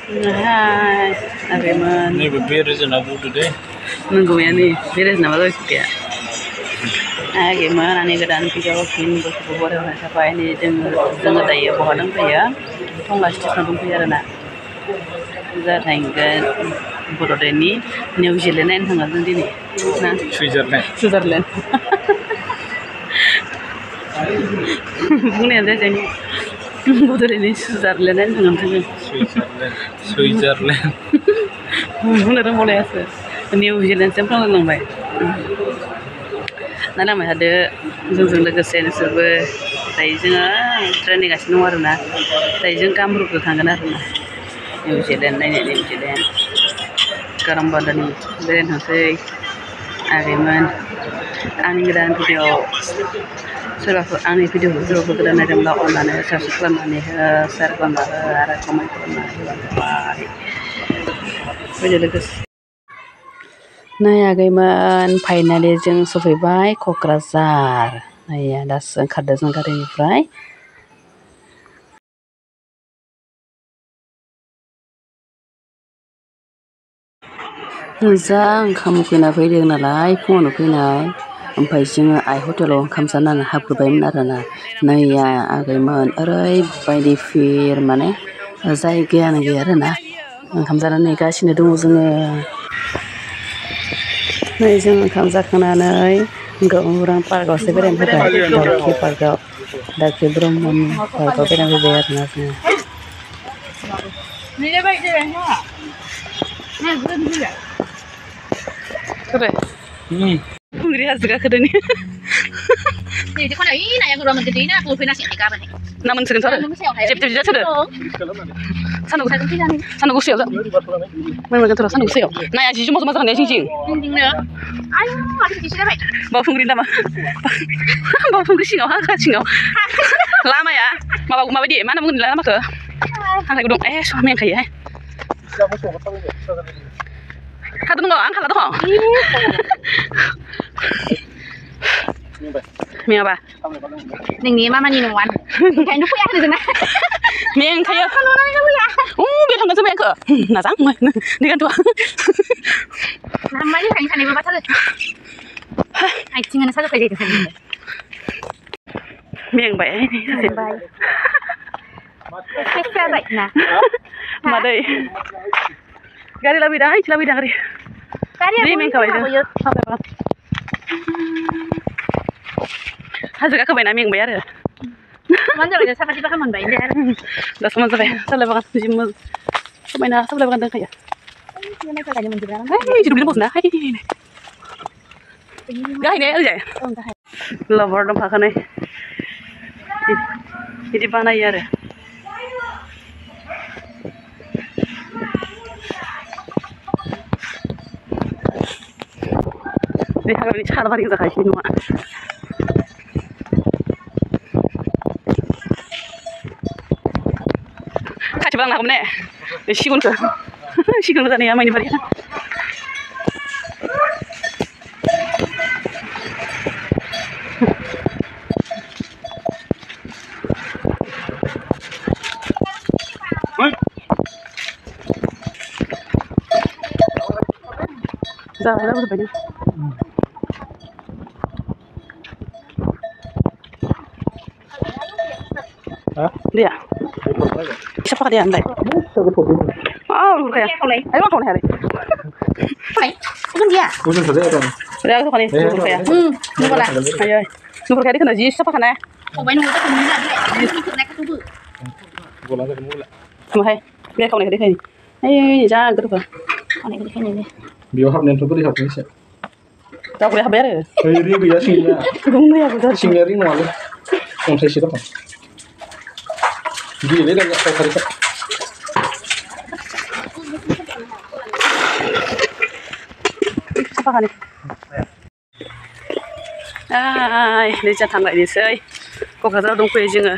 Hai, Areman. Ini beres na butuh deh. Nunggu ya nih, beres nama lo ya. Gimana nih keadaan video ini buat siapa ini jangan daya bohong ya. Tunggu sih sampai punya na. Zathangga bodoh ini New Zealand yang tengah sini. Nah, Switzerland. Bukan ada jadi. Bodoh ini Switzerland yang tengah sini. Switzerland. Bener mulai asa. New Zealand sampai orang baik. Nah, nama ada जों लोगोसे नोंसोरबो दायो जोङो ट्रेनिं गासिनो दं आरोना दायो जों कामरुपआव थांगोन आरोना निउ जिलेण्ड नायनो निउ जिलेण्ड गरम बन्दनि बेरायनो थांसै आगैमोन आंनि गोदान भिडिअ सोरबाफोर आंनि भिडिअखौ सोरबाफोर गोदान नायदोंब्ला अननानै साबस्क्राइब खालामनानै हो शेयार खालामना हो आरो कमेन्ट खालामना होबानो जाबाय लोगोसे Nah ya gayman, finally जों सफैबाय क'क्राझार. Nah दासो ओंखारदों जों गारिनिफ्राय. मोजां ओंखाम उखैना फैदों नालाय फुङावनो फैनाय. ओमफ्राय जोङो आइ हटेलाव ओंखाम जानानै हाबग्रोबायमोन आरोना. नैया आगैमोन ओरैबायदि फिर माने जायगायानो गैया आरोना. ओंखाम जानानै नेगासिनो दङ जोङो. नै जों ओंखाम जाखांनानै गौरां पार्कआवसो बेरायनो फैबाय दाउखि पार्कआव दाउखि ब्रह्मनि पार्कआव बेरायनो फैबाय आरोना जोङो खुंग्रि हाजो गाखोदों ना मोनसिगोनथ' आरो जेब जेब जाथारो सान्दुं गुसुयाव मोनगोनथ' र' सान्दुं गुसुयाव नाया जि जमा जमा जाखानाया जिं बावखुंग्रि नामा बावखुंग्रि सिङाव हाग्रा सिङाव लामाया माबायदि मा होनना बुंगोन लामाखौ हाग्रा गुदुं मेंखायोहाय खारदों दङ आं खाला दङ मेङाबा नोंनि मामानि नङा ओंखायनो फैया होनदोंना मेंखायो बे थांगोन जों मेंखो नाजां दिगानथ' नामानि थांनो सानैबो बाथारो आथिङानो साजोबखायो सानैबो मेंबाय टेस्ट जाबाय ना मादै गारि लाबोदां गारि गारिया मेंखाबाय जों हाजो गाखोबायना मेंबाय आरो मान जाबाय साखाथि बाखा मोनबाय दे दासो मान जाबाय सालाय बागान जि समायना सालाय बागान दंखायो गाहैनाय ओरैजाय लभार दंफाखानाय बिदि बानायो आरो बे हाग्रानि सालबारि जाखायो नङा खाथिबो लांनो हागौमोन ने बे सिगुनखौ जानाया माइनि बारिया जाबाय लाबोजोब्बाय dia siapa dia andai lurkaya ayo makan hari bukan dia Bukan saya kan. udah aku nih lurkaya numpala ayo lurkaya dia kena jis siapa kena mau main mulut kamu nggak dia naik ke tubuh Bola ke mula. mahai dia kau nih ini ayo jangan geruk kau naik ke sini Biar hab nen tuh hab nih. tahu boleh haber Ini dia singnya. gunung ya betul Singnya ring malu. Yang saya siapa? Gila dah nak tarik. siapa kan ini jangan tanggak ini sih kok kata dong kue jenga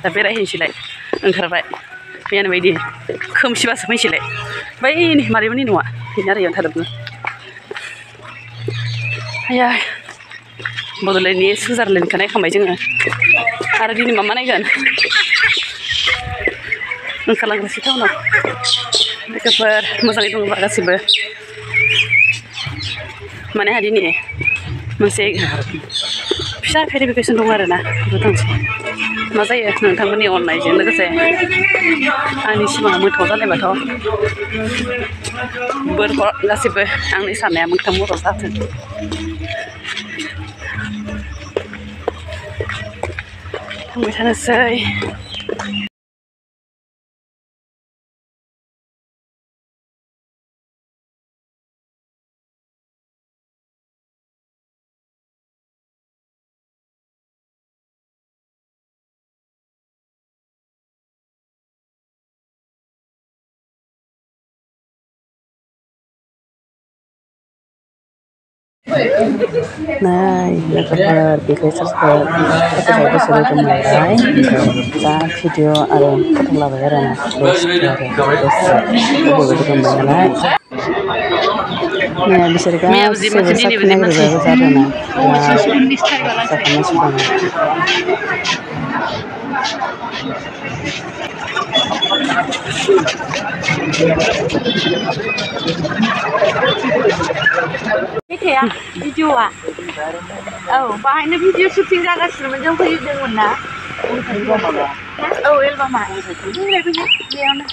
tapi rahin silai engkarbai biar bayi kemsi bas main silai bayi ini mari ini nuah ini ada yang thadap ayah बड'लेण्डनि सुइजारलेण्ड खानाय खांबाय जोङो आरो दिनै मा नायगोन ओंखारलांग्रोसै टाउनाव लोगोफोर मोजाङै दङबा गासिबो माने हादिनि मोनसे फिसा भेरिफिकेसन दं आरोना बेखौ थांसै मा जायो नोंथांमोननि अननायजों लोगोसे आंनि सिमाङा मोथाव जालायबाथ' बोर गासिबो आंनि साननाया मोगथां महराव जाथों थांबाय थानोसै Này, logofer bikin जा भिडिअ आरो फट' लाबाय आरो ना बिसोर गासिबो साख्रि नागिरबाबो जादों ना मेथाइआ भिडिअआ औ बाहायनो भिडिअ शुटिं जागासिनोमोन जों फैदोंमोन ना औ एलबामा बेयावनो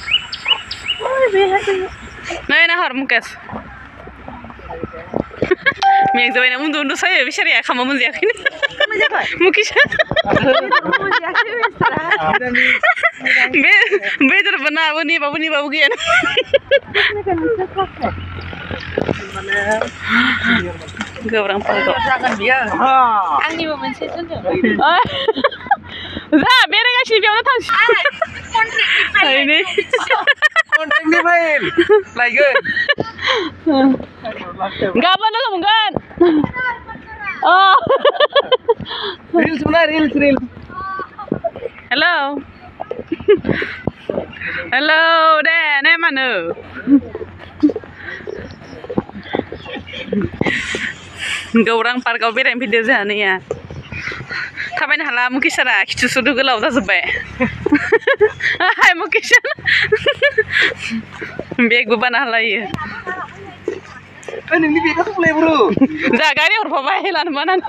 नै नाहर मुकेश मेंजाबायना उन्दु उन्दु सायो बिसारिया खामा मोनजायाखैनो मुकेश बेदरबो नाबो नेबाबो गैया गौरां पार्कआव जागोन बियो आंनिबो मोनसे दोनदों जा बेरायगासिनो बेयावनो थांसै कन्टेक्टनि फाइल लायगोन गाबोन लोगो मोनगोन रिल्स मोना रिल्स हेलौ दे ने मानो गौरां पार्कआव बेरायनो फैदो जोंहानिया थाबायनो हाला मुकेशरा खिथु सुदु गोलाव जाजोब्बाय हाय मुकेश बेगबो बाना हलायो नोंनि बेगा सलाय ब्रो जा गारि हरफाबाय लानो मानानै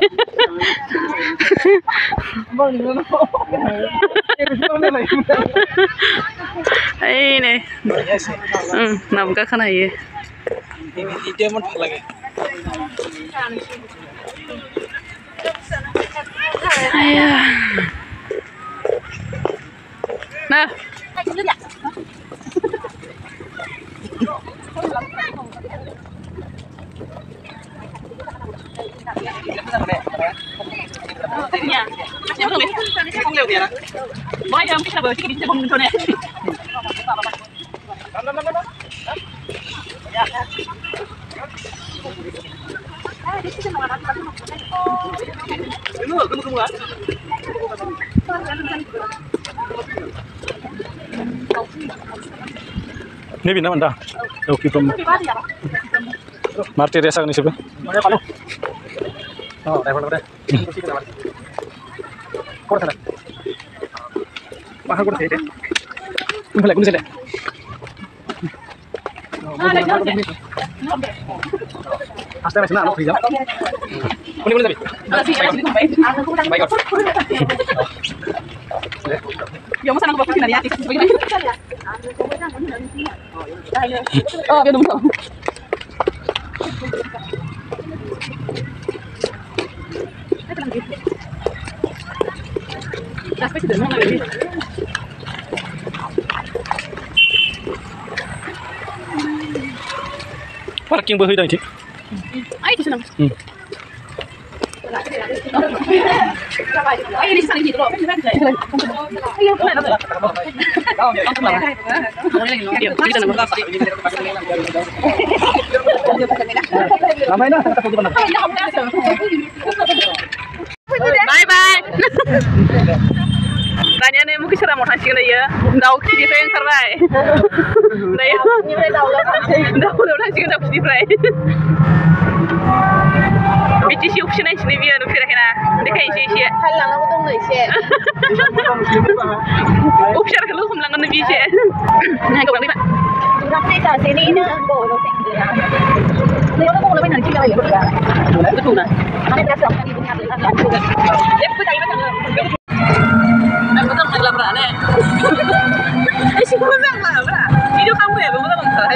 ओइ नै नाबो गाखोनो हायो nah ini bina mana? Oke tom. Martir ya sagni sebe. Oh, telepon udah. Kor sana. Mahal kor sih deh. Boleh kunci deh. Asta masih nak kerja. Boleh tapi. Baik. Yo masa nak bawa kita lihat oh, dia dulu. Parking berhenti dah, cik. Ayo di sana. Ayo di sana gitu loh. Ayo bye bye. दानिया नै मुखि सोरा थांसिगोन दायो दाउ खिनिफ्राय ओंखारबाय दायो दाउलाव थांसिगोन दाउ खिनिफ्राय BTC अफिस नायसिनै बियो नुफेराखैना देखायनोसै एसे खालामनांगौ दंनो एसे अफिसारखौल' हमलांगोन बि एसे नाय गौरां दैमा Tapi saat ini ini boleh sendiri. Dia udah mau lepas nanti kali ya berdua. betul nah Mana terasa kali ini ada juga. ya betul tadi betul betul nggak berani nih sih betul nggak berani video kamu ya betul nggak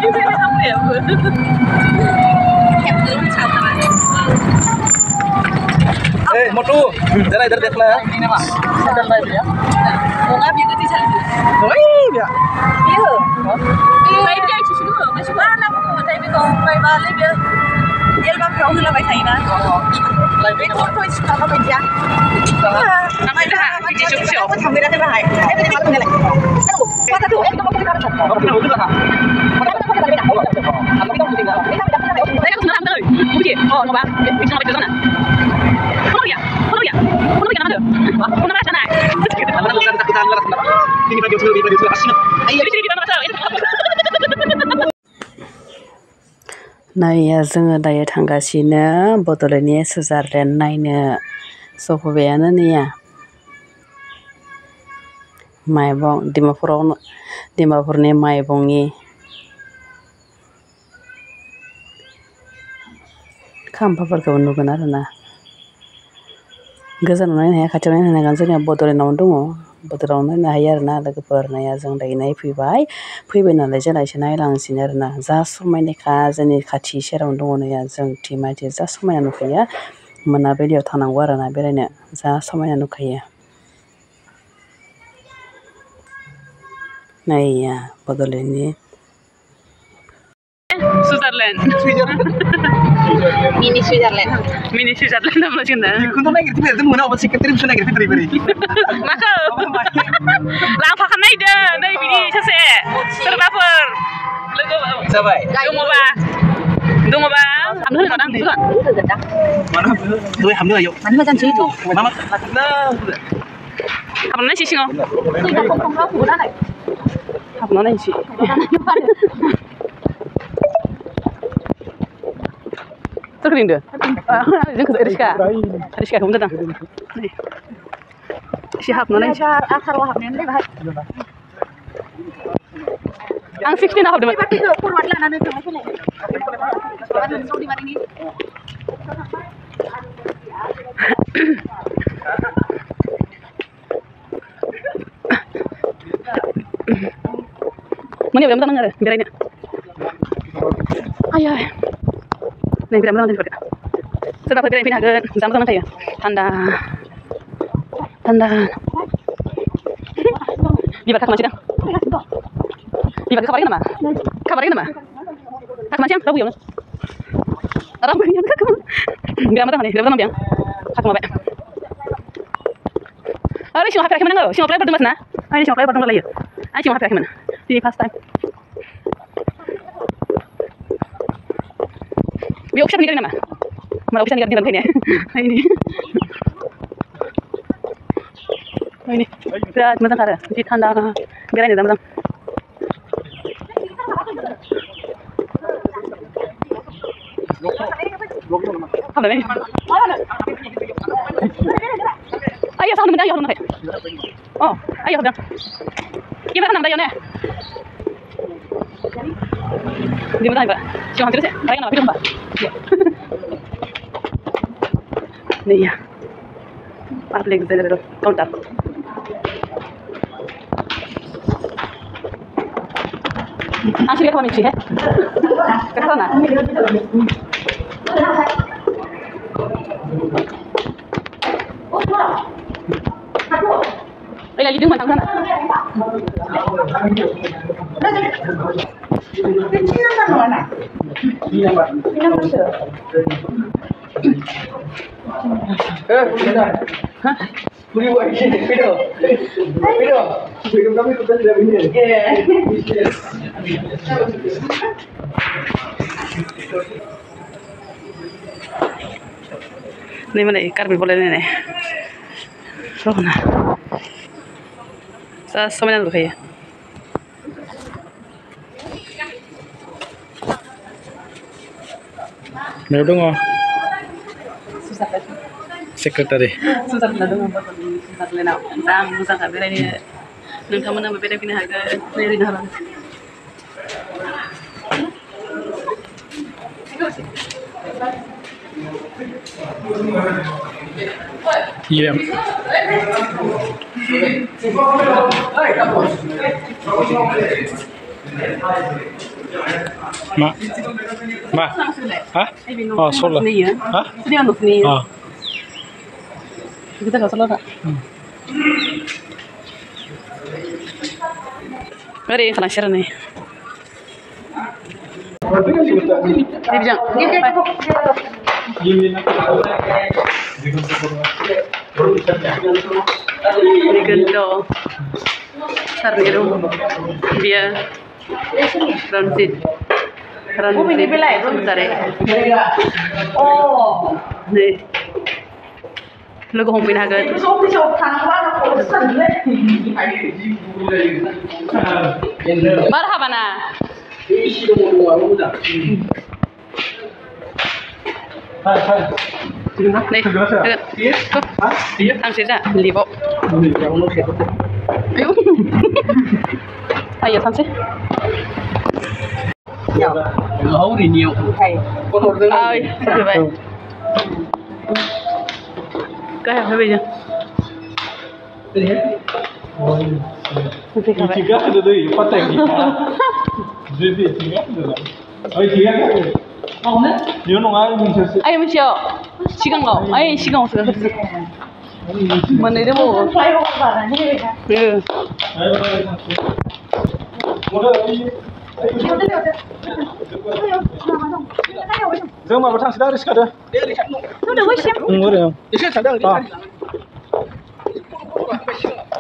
video kamu ya मोटू जरा इधर देख ला ini mah sadar lah ya mau nggak gitu di sana ओए भैया iya baik dia sih dulu masih mana mau tapi kau baik balik ya dia bang kau udah baik sana lagi itu kau sih kalau kerja namanya di shop Aku sambil ada bahaya. Ini dia malu ngelak. Tahu. Kata tuh, itu mau kita harus. अब अपने उधर रखा saya kan sebenarnya ambil uji oh coba bisa sampai ke sana mana ya nama tuh mana sana kita anggar ini bagi usul asli ayo di sini kita masalah itu नाया जोङो दायो थांगासिनो बड'लेण्डनि सुइजारलेण्ड नायनो सफैबायानो नैया माइबं डिमापुरनि माइबंनि खाम्फाफोरखौ नुगोन आरोना गोजानाव नायनो हाया खाथियाव नायनो हागोन जोंनिया बड'लेण्डआवनो दङ बड'लेण्डआवनो नायनो हायो आरोना लोगोफोर नाया जों दायो फैबाय नालाय जोंना एसे नायलांसिनो आरोना जा समायनाखा जोंनि खाथि सेरावनो दङ नाया जों टिमाथि जा समायना नुखायो मोनाबिलियाव थांनांगौ आरोना बेरायनो जा समायना नुखायो नाया बड'लेण्डनि Switzerland Mini Switzerland. mini Switzerland nama sih kuntu naik gitu itu mana apa sih ketrim sudah gitu beri maka langsung naik deh naik bini sese serbaper logo sabai dong ba ambil kadang itu kan Itu gedang. mana tuh hamil ayo Mana macam situ. mama nah apa nih sih sih Itu dah kong kong udah naik. apa nih sih terkering deh jangan ke Rizka kamu datang siap mana sih Akar wahab ni ni bahaya. ang 16 apa demat Tapi tu kurang lah nanti tu macam ni. Mana so di mana ni? Mana berapa tangan ada? Biar ini. Ayah. Nih berapa tangan tadi? Sudah pergi pindah ke sama saya. Tanda. Di bawah macam mana? Di bawah kabarnya nama? Kabarnya nama? Kak macam apa ya? Orang punya kak. Berapa tangan nih? Berapa tangan biang? Kak mau apa? Ada siapa pakai mana enggak? Siapa pakai berdua mana? Ada siapa pakai berdua lagi? Ada siapa pakai mana? Di first time. Biar opsi ni nama. Malah opsi ni dalam ni. Ini. Ini. Berat macam cara. Jadi tanda. Biar ni dalam. Apa ni? Ayah sama dengan ayah orang ni. Oh, ayah dah. Ia berapa nama ayah ni? Di mana Pak? Cuma terus ya. Ayah nama pilih Pak. Ni ya. Apa lagi saya ada kontak. Asli apa macam ni? Ke sana. Lagi di mana sana? Ini mana? Karbi boleh ni. Sona. Sa samanya dulu kayak. Meron dong oh. Susah kan? Secretary. Susah na dong ang susah na. Ang musang kabila ni nung kamu na mabila pinahaga nari na lang. Iya. Ma. Hah? Oh, sola. Hah? Ini anu sini. Ah. Kita enggak salah, Kak. Mari kana share nih. Dijang. Digendo. Sarniru. Dia transit. Transit. Sebentar ya. Oh. Nih. Lo kung pinahagat. Marhaba na. Nih. Ang sisa, libo. Ayo. Ayo sanse. Hầu thì nhiều. Ai, sao vậy? Cái hàng bây giờ. Tiga ada tuh, pateng. Jadi tiga ada. Oh tiga kan? Oh ne? Dia nongai bisa. Ayo Michelle, 시간 가. 아이 시간 없어. Mana dia mau? Ừ. Giờ mà có thằng sẽ đi đâu? Nó được với xem. Có được không? Đi sẽ đâu đi.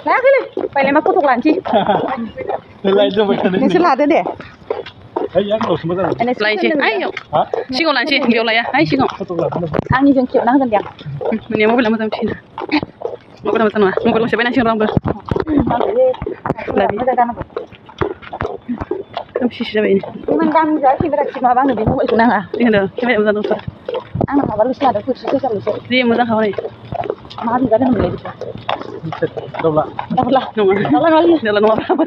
Lá cái này, phải làm mà cô thuộc làm chi? Lại cho mình Nên sẽ là thế để. Ấy nhá, đồ什么的？ Lại chị. Ayo. Hả? 시간 lại chị, điều lại à? Ai 시간? Anh như kiểu đang gần đẹp. Mình mau bilang macam Cina. Mau bilang macam mana? Mau bilang siapa yang orang ber? Kamu sih siapa ini? Mình đang giới khi mình đặt mà bang được biến mũi cũng đang à? Ini dah, siapa yang macam tu? Anh mà baru sih ada tuh sih kalau sih. Dia macam kau ni. Mà đi ra đây mình lấy. Đâu lại? Đâu là? Đâu là kali? Dah lah nomor apa?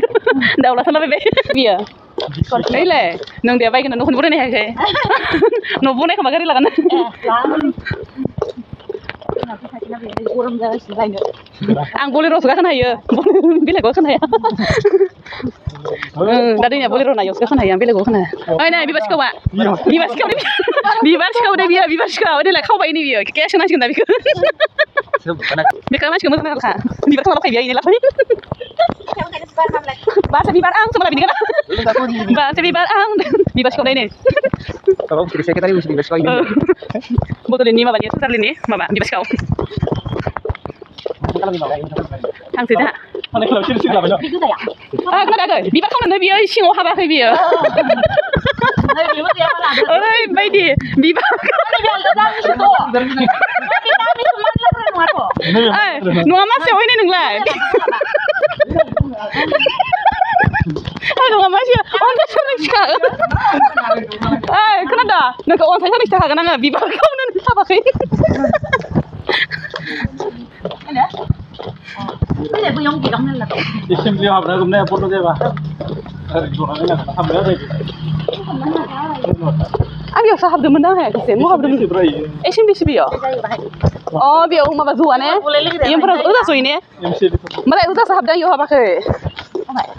Dah lah sana bebe. Biar. Còn đấy là nương dia baik nương không bune ni hay cái. Nương bune không bagari lagan. Ang boleh ros kan ayo. Bila kau kan ayo. Tadi ni boleh ros ayo kan ayo. Bila kau kan ayo. Ay na bibas kau ba? Bibas kau ni. Bibas kau ni biar bibas kau. Dia lah kau ba ini biar. Kaya sih nasi kan tapi. Bika nasi kamu kan lah. Bibas kau apa biar ini lah. Bahasa bibar ang sama lebih kan? Bahasa bibar ang. Bibas kau ni. Kalau kira saya tadi mesti bibas kau ini. Botol ini mabanya sebentar ini, maba bibas kau. Ang sida. Anh ấy làm chuyện gì làm vậy? Ah, kenapa ada? Bibas kau nanti biar sing apa apa biar. Oi, baik dia. Bibas. Ay, nuama siapa ini nenglah? Ay, nuama siapa? Orang tu siapa cakap? Ay, kenapa? Nak orang saya ni cakap kenapa? Bibas kau nanti apa sih? Cái này bông kỳ đông nên là tổ. Isim dia apa? Gimana foto dia bah? Hari jualan ni kan, hamil ada. Abi usah habdu mana hai? Kisen mau habdu. Isim bisi biar. Oh, biar umma bazuan eh? Yang pernah udah so ini? Malah udah sahab dah yo apa ke?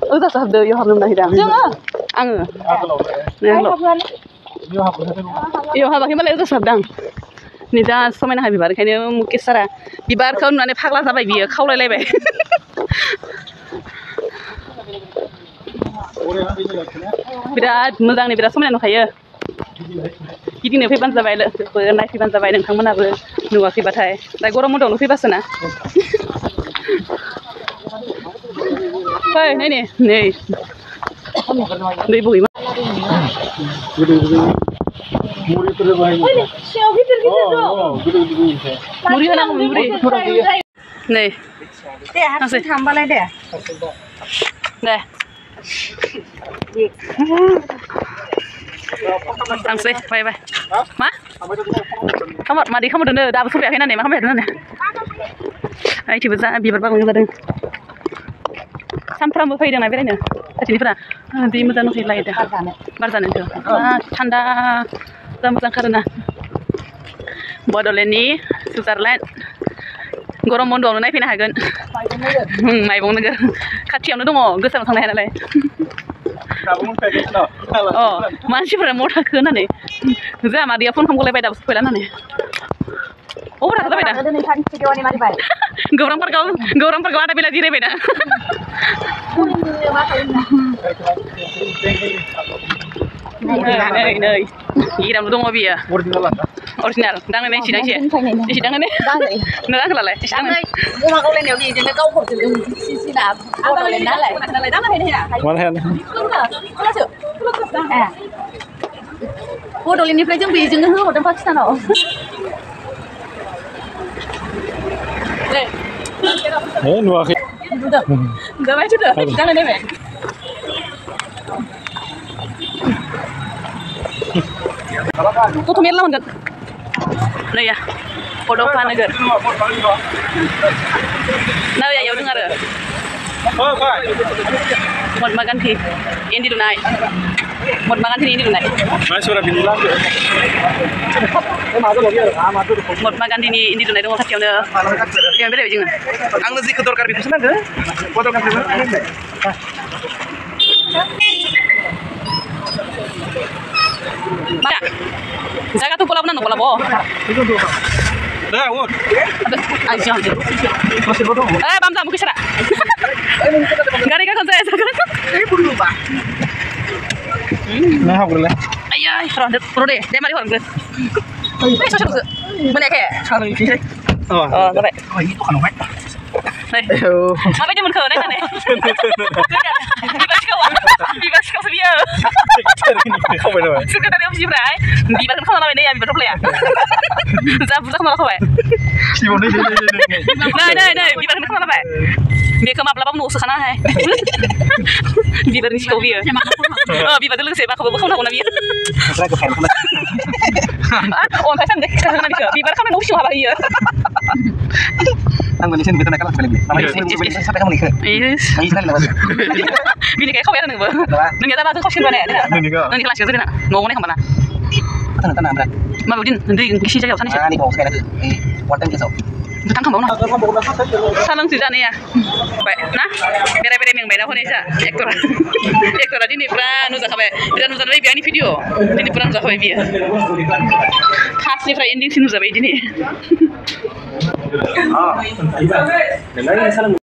Udah sahab dah yo habdu mana hidup? Jangan. Ang. Yo haba malah udah sahab dah. Ni dah sampai nak bibar kayaknya mungkin sara bibar kau nane phagla sampai biar kau lelai bay. Birat mudang ni birat sampai nak kaya. Jadi ni fiban sampai le, naik fiban sampai dengan kamu nak nunggu fibat hai. Dah gorong muda nunggu fibat sana. Hey, ni. Ni bui mah. Muri terbaik. Siapa gitu gitu tuh? Oh, gitu. Muri mana muri? Nih, Deh, harus Masih. tambah lagi deh. deh. Langsung, bye bye. Ma? Kamu dengar, dah besok biarkan nih, kamu dengar nih. Ayo coba za bibar bagus zaदों. Sampramबो फैदों ना बेरायनो खाथिनिफोरा दै मोजां फैलाय दा बार जानो थान्दा जा मोजां खारोना बड'लेण्डनि सुइजारलेण्ड गरम बन्द'आवनो नायफैनो हागोन माइबं नोगोर खाथियावनो दङ गोजानाव थांनो हाया नालाय मानसिफोरा मौ थाखो होननानै जोंहा मादैया फन खालामगलायबाय दाबो सफैला होननानै अबाव थाखो जाबाय दा गौरां पार्कआव आदा बेला जिरायबाय दा नै गिरामल' दङ बियो अरिजिनाल दांनो नायसै एसे दाङो ने नों आंखौलाय एसे दाङो अमा गावलायनायाव बिदिनो गावखौजों सिसिना बड'लेण्ड नालाय दाङो हाया Mana ya? बड'लेण्डनिफ्राय जों बेजोंनो होहरदों पाकिस्तानाव Nuakin. जाबाय सुदो दाङो नायबाय गथ' मेरला मोनगोन नै या बड'फा नोगोर नै याव दं आरो महात्मा गान्धी इन्दि लुनाय महात्मा गान्धीनि इन्दि लुनाय Masih bilang tuh. महात्मा गान्धीनि इन्दि लुनाय दङ खाथियावनो बेयाव बेरायबाय जोङो Ang nasi kedor karbit sana ke? Foto kan filmnya. Mana? Jaga tuh pola benar pola boh. Dah, wot. Aja. Masih foto. Bamza mungkin sana. Gari kan saya jaga. Bulu ba. Nah, apa boleh? Ayah, pro deh. Dia mari orang deh. Sosok mana kayak? Oh, sampai. Oh, itu kan obat. Sampai dia menker nih kan nih. Bebas kau sedia. Kau benar. Suka tadi opsi berai. Bebas kan kalau ini ya bebas boleh ya. Zabu zabu malah kau ya. Nah, bebas kan kalau apa? Dia ke map lapang nu sekana hai. Bebas ni kau dia. Bebas dulu saya bakal kau nak nabi. Saya ke fan. Oh, saya deh sekarang nabi ke. Bebas kan nu siapa apa dia. Ang Malaysia kita nak kalah balik. Sampai kamu nikah. Yes. Malaysia lah. Bini kayak kau ya neng ber. Neng kita baca kau sih mana? Neng kelas itu nak. Ngomong nih kemana? Tenang, berat. Ma budin, nanti kisi jaga sana sih. Ini bawa sekali lagi. Warten kisau. Tang kamu nak? Salang sih nih ya. Baik, nah, bere-bere yang beda pun isa. Ektor ini pernah nusa kabe. Tidak nusa lagi biar ini video. Ini pernah nusa kabe biar. Khas nih pernah ending sih nusa kabe ini.